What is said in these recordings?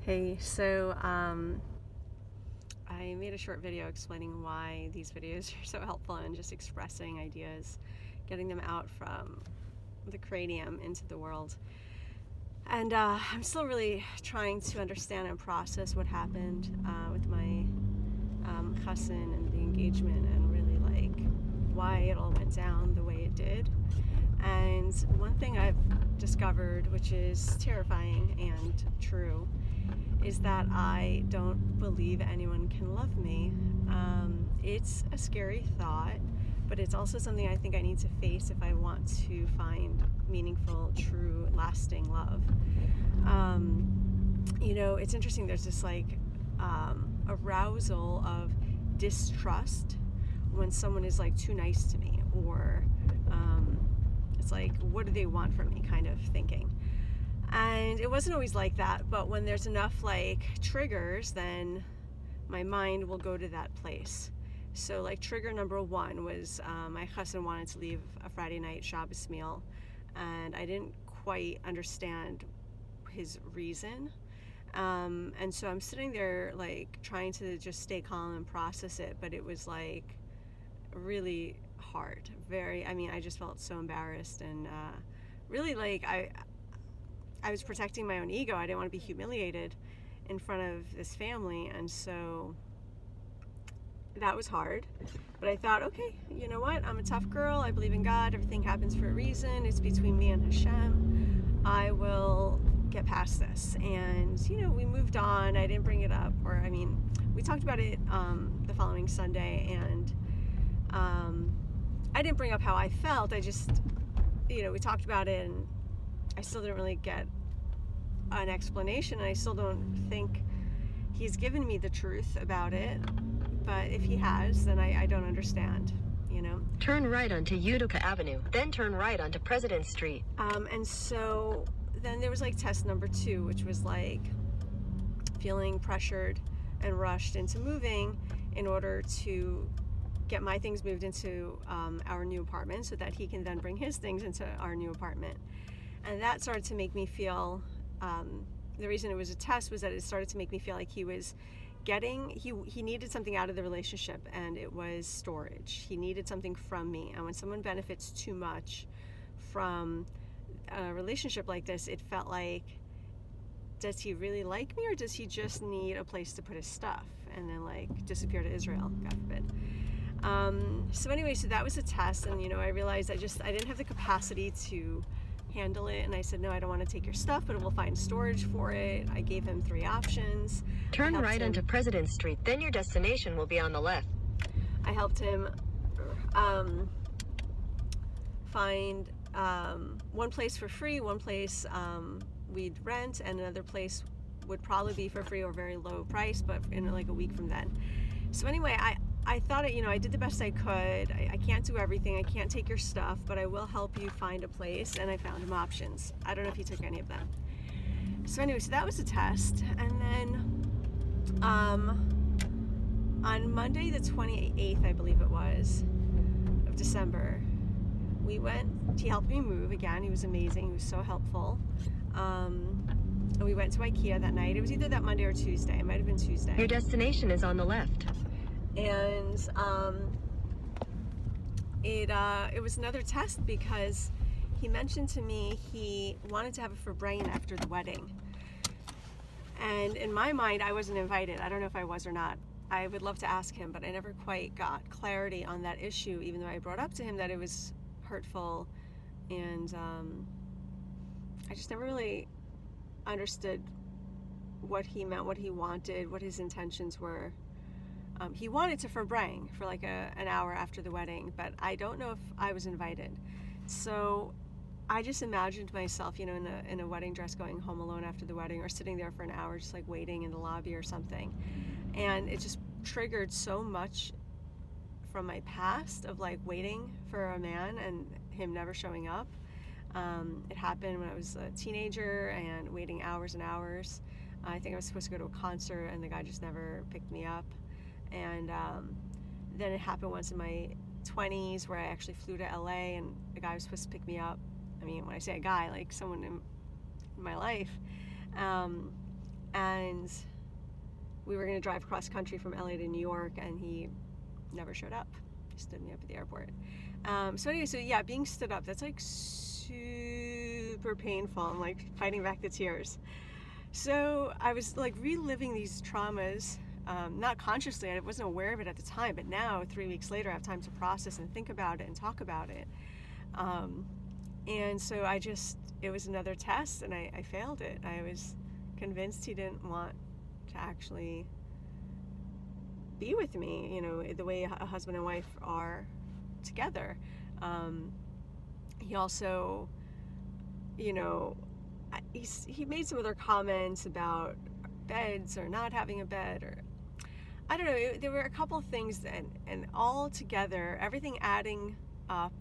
Hey, I made a short video explaining why these videos are so helpful and just expressing ideas, getting them out from the cranium into the world. And I'm still really trying to understand and process what happened with my chassan and the engagement, and really like why it all went down the way it did. And one thing I've discovered, which is terrifying and true, is that I don't believe anyone can love me. It's a scary thought, but it's also something I think I need to face if I want to find meaningful, true, lasting love. It's interesting. There's this arousal of distrust when someone is like too nice to me, or it's like, what do they want from me kind of thinking. And it wasn't always like that, but when there's enough like triggers, then my mind will go to that place. So like trigger number one was my chassan wanted to leave a Friday night Shabbos meal, and I didn't quite understand his reason. And so I'm sitting there like trying to just stay calm and process it, but it was like really hard. I just felt so embarrassed, and really like I was protecting my own ego. I didn't want to be humiliated in front of this family, and so that was hard. But I thought, okay, you know what? I'm a tough girl. I believe in God. Everything happens for a reason. It's between me and Hashem. I will get past this. And, we moved on. I didn't bring it up. We talked about it the following Sunday, and I didn't bring up how I felt. I just, we talked about it, and I still didn't really get an explanation, and I still don't think he's given me the truth about it. But if he has, then I don't understand, Turn right onto Utica Avenue, then turn right onto President Street. And so then there was like test number 2, which was like feeling pressured and rushed into moving in order to get my things moved into our new apartment so that he can then bring his things into our new apartment. And that started to make me feel, the reason it was a test was that it started to make me feel like he was he needed something out of the relationship, and it was storage. He needed something from me. And when someone benefits too much from a relationship like this, it felt like, does he really like me, or does he just need a place to put his stuff and then like disappear to Israel, God forbid. So that was a test, and I realized I didn't have the capacity to handle it, and I said, no, I don't want to take your stuff, but we'll find storage for it. I gave him 3 options. Turn right onto President Street, then your destination will be on the left. I helped him find one place for free, one place we'd rent, and another place would probably be for free or very low price, but in like a week from then. So anyway, I thought, I did the best I could. I can't do everything. I can't take your stuff, but I will help you find a place. And I found him options. I don't know if he took any of them. So that was a test. And then on Monday the 28th, I believe it was, of December, he helped me move again. He was amazing. He was so helpful. And we went to IKEA that night. It was either that Monday or Tuesday. It might have been Tuesday. Your destination is on the left. And it was another test because he mentioned to me he wanted to have a farbrengen after the wedding. And in my mind, I wasn't invited. I don't know if I was or not. I would love to ask him, but I never quite got clarity on that issue, even though I brought up to him that it was hurtful. And I just never really understood what he meant, what he wanted, what his intentions were. He wanted to farbreng for like an hour after the wedding, but I don't know if I was invited. So I just imagined myself, in a wedding dress going home alone after the wedding, or sitting there for an hour just like waiting in the lobby or something. And it just triggered so much from my past of like waiting for a man and him never showing up. It happened when I was a teenager and waiting hours and hours. I think I was supposed to go to a concert and the guy just never picked me up. And then it happened once in my 20s where I actually flew to LA and a guy was supposed to pick me up. When I say a guy, like someone in my life. and we were going to drive cross country from LA to New York, and he never showed up. He stood me up at the airport. So anyway, so yeah, being stood up, that's like super painful. I'm like fighting back the tears. So I was like reliving these traumas, not consciously. I wasn't aware of it at the time, but now 3 weeks later I have time to process and think about it and talk about it. And so it was another test, and I failed it. I was convinced he didn't want to actually be with me, you know, the way a husband and wife are together. He also, you know, he made some other comments about beds or not having a bed, or I don't know. There were a couple things, and all together, everything adding up,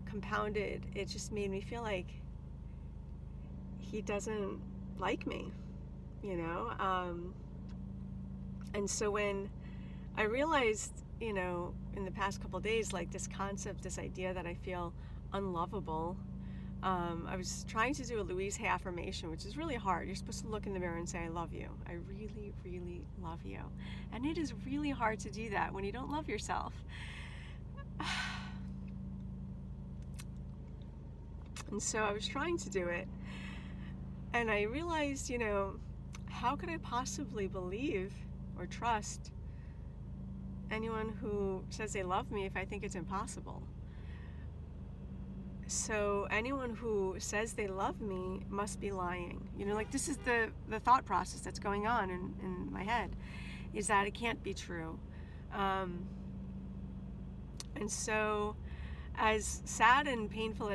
compounded, it just made me feel like he doesn't like me, you know. And so when I realized, you know, in the past couple of days, like this concept, this idea that I feel unlovable, I was trying to do a Louise Hay affirmation, which is really hard. You're supposed to look in the mirror and say, I love you. I really, really love you. And it is really hard to do that when you don't love yourself. And so I was trying to do it. And I realized, you know, how could I possibly believe or trust anyone who says they love me if I think it's impossible? So anyone who says they love me must be lying. You know, like this is the thought process that's going on in my head, is that it can't be true. And so as sad and painful as